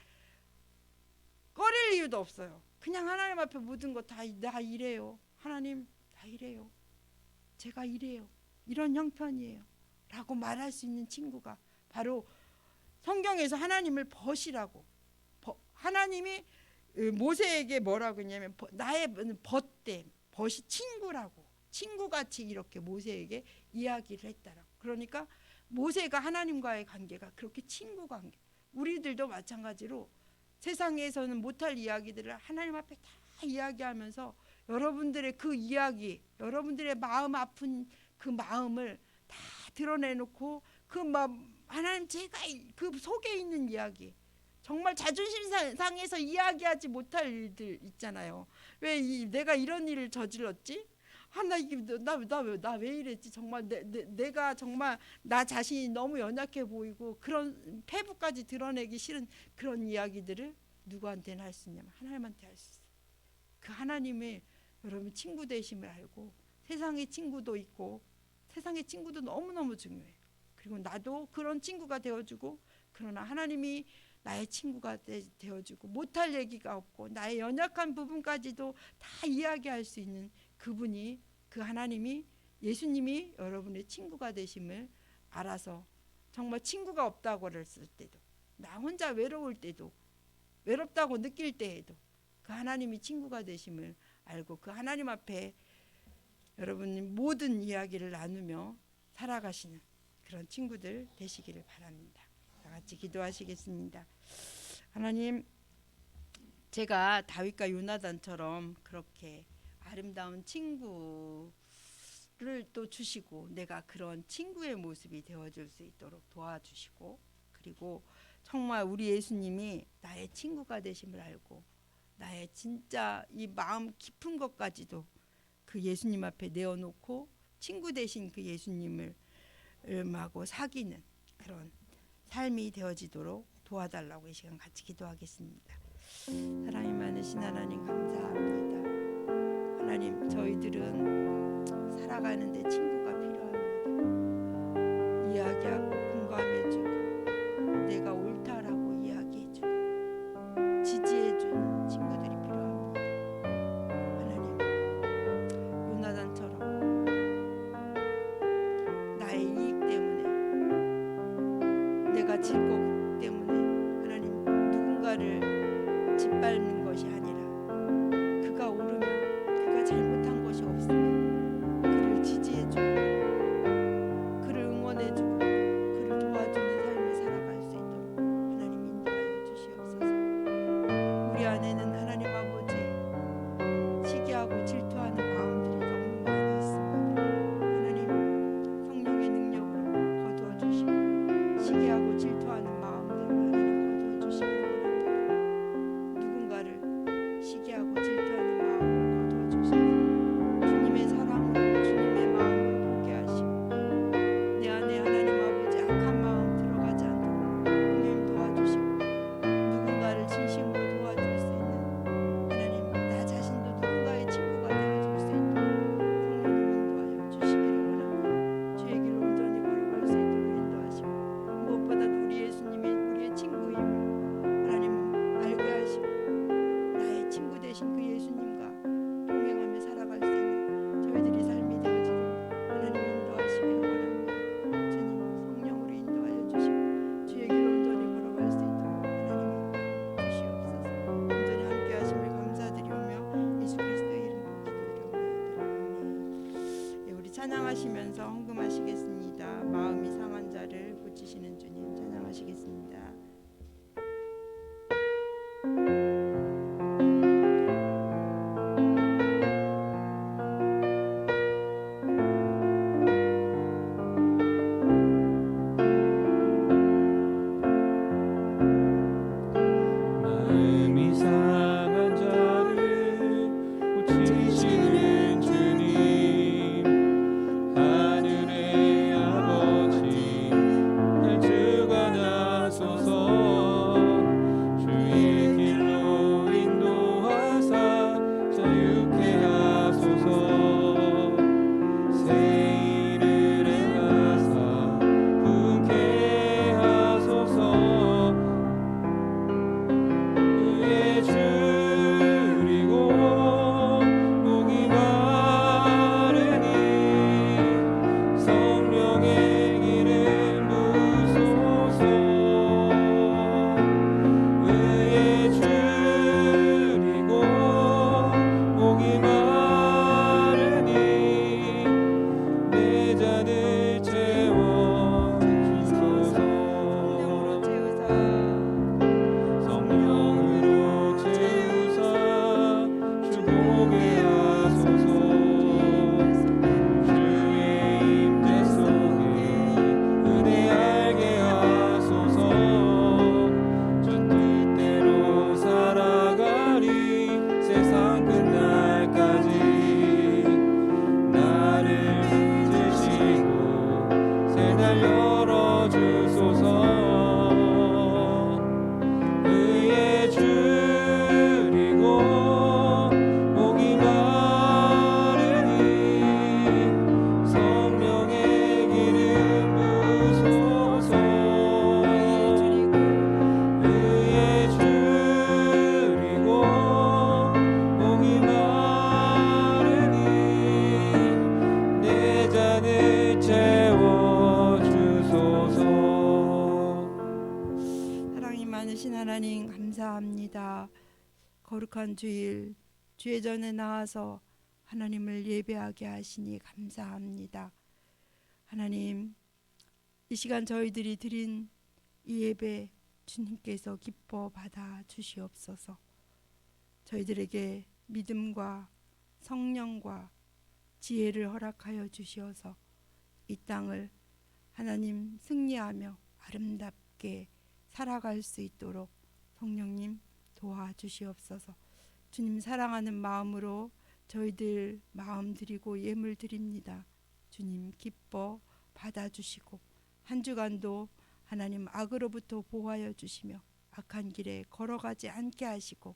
꺼릴 이유도 없어요. 그냥 하나님 앞에 모든 거 다 나 이래요. 하나님 나 이래요. 제가 이래요. 이런 형편이에요. 라고 말할 수 있는 친구가 바로 성경에서 하나님을 벗이라고 하나님이 모세에게 뭐라고 했냐면 나의 벗됨 벗이 친구라고 친구같이 이렇게 모세에게 이야기를 했다라고. 그러니까 모세가 하나님과의 관계가 그렇게 친구 관계. 우리들도 마찬가지로 세상에서는 못할 이야기들을 하나님 앞에 다 이야기하면서 여러분들의 그 이야기, 여러분들의 마음 아픈 그 마음을 다 드러내놓고 그 마음 하나님 제가 그 속에 있는 이야기 정말 자존심 상해서 이야기하지 못할 일들 있잖아요. 왜 내가 이런 일을 저질렀지? 나 왜 이랬지? 정말 내가 정말 나 자신이 너무 연약해 보이고 그런 패부까지 드러내기 싫은 그런 이야기들을 누구한테는 할 수 있냐면 하나님한테 할 수 있어요. 그 하나님의 여러분 친구 되심을 알고 세상의 친구도 있고 세상의 친구도 너무너무 중요해요. 그리고 나도 그런 친구가 되어주고 그러나 하나님이 나의 친구가 되어주고 못할 얘기가 없고 나의 연약한 부분까지도 다 이야기할 수 있는 그분이 그 하나님이 예수님이 여러분의 친구가 되심을 알아서 정말 친구가 없다고 그랬을 때도 나 혼자 외로울 때도 외롭다고 느낄 때에도 그 하나님이 친구가 되심을 알고 그 하나님 앞에 여러분이 모든 이야기를 나누며 살아가시는 그런 친구들 되시기를 바랍니다. 다 같이 기도하시겠습니다. 하나님 제가 다윗과 요나단처럼 그렇게 아름다운 친구를 또 주시고 내가 그런 친구의 모습이 되어줄 수 있도록 도와주시고 그리고 정말 우리 예수님이 나의 친구가 되심을 알고 나의 진짜 이 마음 깊은 것까지도 그 예수님 앞에 내어놓고 친구 되신 그 예수님을 하고 사귀는 그런 삶이 되어지도록 도와달라고 이 시간 같이 기도하겠습니다. 사랑이 많으신 하나님 감사합니다. 하나님 저희들은 살아가는데 친구가 필요합니다. 이야기하고 공감해주고 내가 옳다라고 이야기해주고 지지해주는 친구들이 필요합니다. 하나님 요나단처럼 나의 이익 때문에 내가 즐거움 때문에 하나님 누군가를 짓밟는 것이 아니라 그가 옳으면 그가 잘못한 것이 없으면 그를 지지해주고 그를 응원해주고 그를 도와주는 삶을 살아갈 수 있도록 하나님 인도하여 주시옵소서. 우리 안에는 하나님 아버지 시기하고 질투하는 마음들이 너무 많이 있습니다. 하나님 성령의 능력으로 거두어 주시고 시기하고 질투하는 마음들을 하나님 거두어 주시기를 원합니다. 누군가를 시기하고 질투하는 마음을 거두어 주시고 주님의 사랑으로 주님의 마음을 보게 하시고 내 안에 하나님 아버지 악한 마음 들어가지 않도록 하나님 도와주시고 누군가를 진심으로 도와줄 수 있는 하나님 나 자신도 누군가의 친구가 되어줄 수 있도록 성령님 인도하여 주시기를 원합니다. 주의 길을 온전히 걸어갈 수 있도록 인도하시고 무엇보다도 우리 예수님이 우리의 친구임을 하나님 알게 하시고 나의 친구 되신 그 예수님과 동행하며 살아갈 수 있는 저희들의 삶이 되어지도록 하나님 인도하시기를 원합니다. 주님 성령으로 인도하여 주시고 주의 길을 온전히 걸어갈 수 있도록 하나님 주시옵소서. 온전히 함께 하심을 감사드리오며 예수 그리스도의 이름으로 기도드리옵나이다. 아멘. 우리 찬양하시면서 헌금하시겠습니다. 마음이 상한 자를 고치시는 주님 찬양하시겠습니다. 마음이 상한 자를 고치시는 주님 하늘의 아버지 날 주관하소서 주의 길로 하나님 감사합니다. 거룩한 주일 주의 전에 나와서 하나님을 예배하게 하시니 감사합니다. 하나님, 이 시간 저희들이 드린 이 예배 주님께서 기뻐 받아 주시옵소서. 저희들에게 믿음과 성령과 지혜를 허락하여 주시어서 이 땅을 하나님 승리하며 아름답게 살아갈 수 있도록 성령님 도와주시옵소서. 주님 사랑하는 마음으로 저희들 마음 드리고 예물 드립니다. 주님 기뻐 받아주시고 한 주간도 하나님 악으로부터 보호하여 주시며 악한 길에 걸어가지 않게 하시고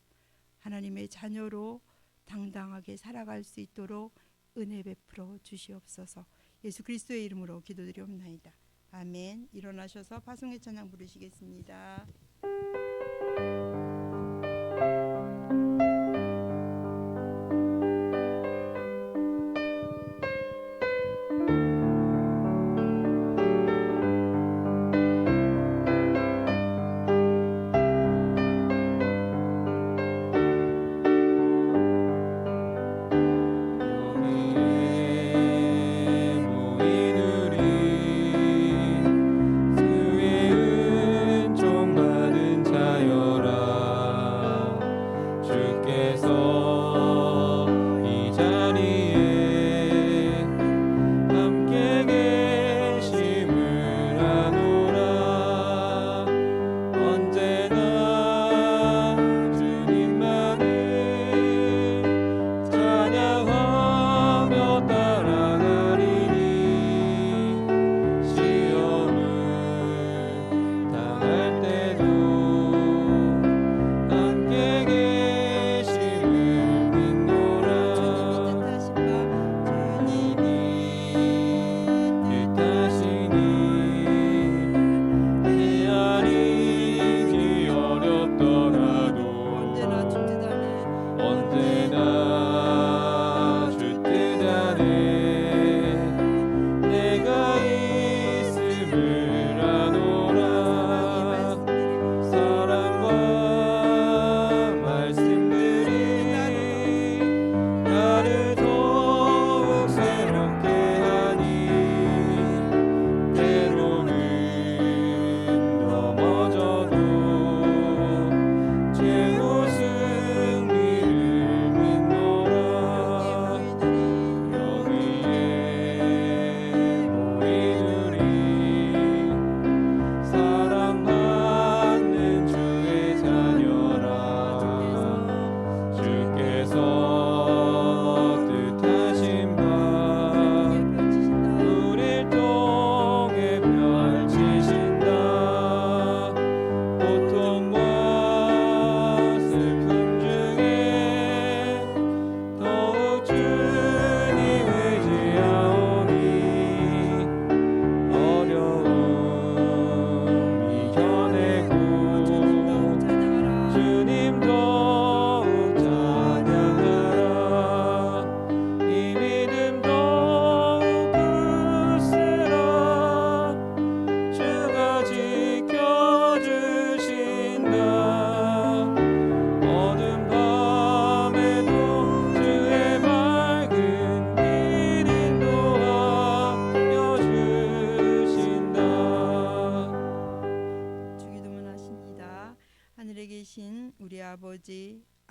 하나님의 자녀로 당당하게 살아갈 수 있도록 은혜 베풀어 주시옵소서. 예수 그리스도의 이름으로 기도드리옵나이다. 아멘. 일어나셔서 파송의 찬양 부르시겠습니다.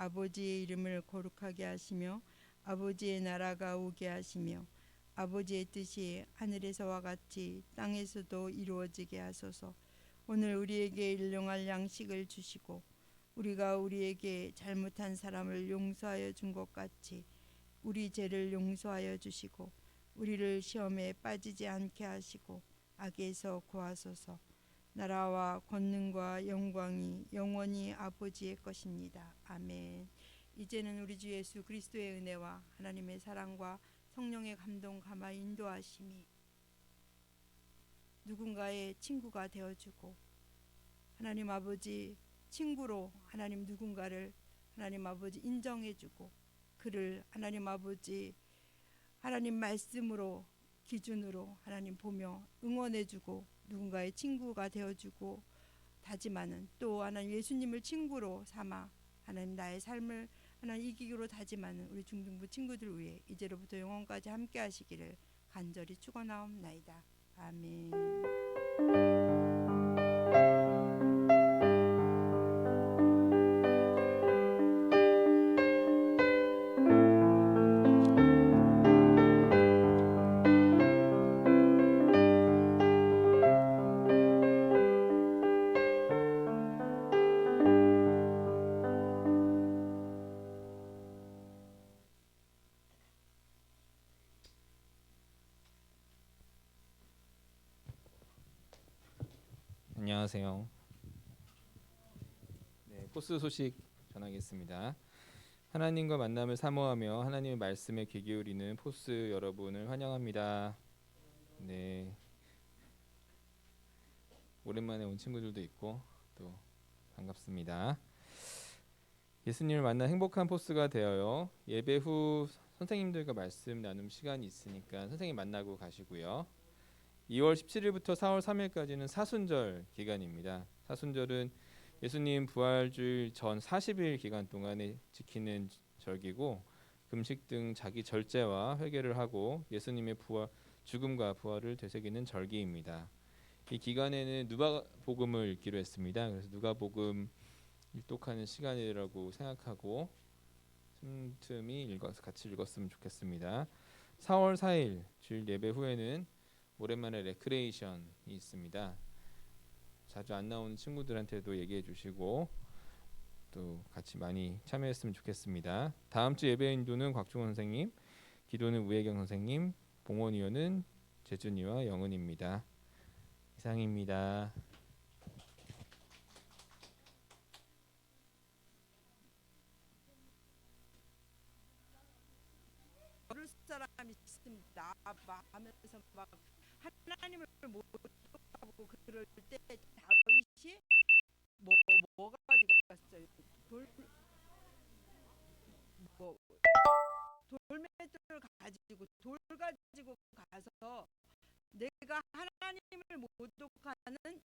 아버지의 이름을 거룩하게 하시며 아버지의 나라가 오게 하시며 아버지의 뜻이 하늘에서와 같이 땅에서도 이루어지게 하소서. 오늘 우리에게 일용할 양식을 주시고 우리가 우리에게 잘못한 사람을 용서하여 준 것 같이 우리 죄를 용서하여 주시고 우리를 시험에 빠지지 않게 하시고 악에서 구하소서. 나라와 권능과 영광이 영원히 아버지의 것입니다. 아멘. 이제는 우리 주 예수 그리스도의 은혜와 하나님의 사랑과 성령의 감동 감화 인도하심이 누군가의 친구가 되어주고 하나님 아버지 친구로 하나님 누군가를 하나님 아버지 인정해주고 그를 하나님 아버지 하나님 말씀으로 기준으로 하나님 보며 응원해주고 누군가의 친구가 되어주고 다짐하는, 또 하나님 예수님을 친구로 삼아 하나님 나의 삶을 하나님 이기기로 다짐하는 우리 중등부 친구들 위해 이제로부터 영원까지 함께 하시기를 간절히 축원하옵나이다. 아멘. 안녕하세요. 네, 포스 소식 전하겠습니다. 하나님과 만남을 사모하며 하나님의 말씀에 귀 기울이는 포스 여러분을 환영합니다. 네, 오랜만에 온 친구들도 있고 또 반갑습니다. 예수님을 만나 행복한 포스가 되어요. 예배 후 선생님들과 말씀 나눔 시간이 있으니까 선생님 만나고 가시고요. 2월 17일부터 4월 3일까지는 사순절 기간입니다. 사순절은 예수님 부활주일 전 40일 기간 동안에 지키는 절기고, 금식 등 자기 절제와 회개를 하고 예수님의 죽음과 부활을 되새기는 절기입니다. 이 기간에는 누가복음을 읽기로 했습니다. 그래서 누가복음 일독하는 시간이라고 생각하고 틈틈이 같이 읽었으면 좋겠습니다. 4월 4일 주일 예배 후에는 오랜만에 레크레이션이 있습니다. 자주 안 나오는 친구들한테도 얘기해 주시고 또 같이 많이 참여했으면 좋겠습니다. 다음 주 예배 인도는 곽중원 선생님, 기도는 우혜경 선생님, 봉헌위원은 재준이와 영은입니다. 이상입니다. 어릴 사람이 있습니다. 하면서 막 하나님을 모독하고 그럴 때 다윗이 뭐가 가져갔어요? 뭐 돌맷돌 가지고 가서 내가 하나님을 모독하는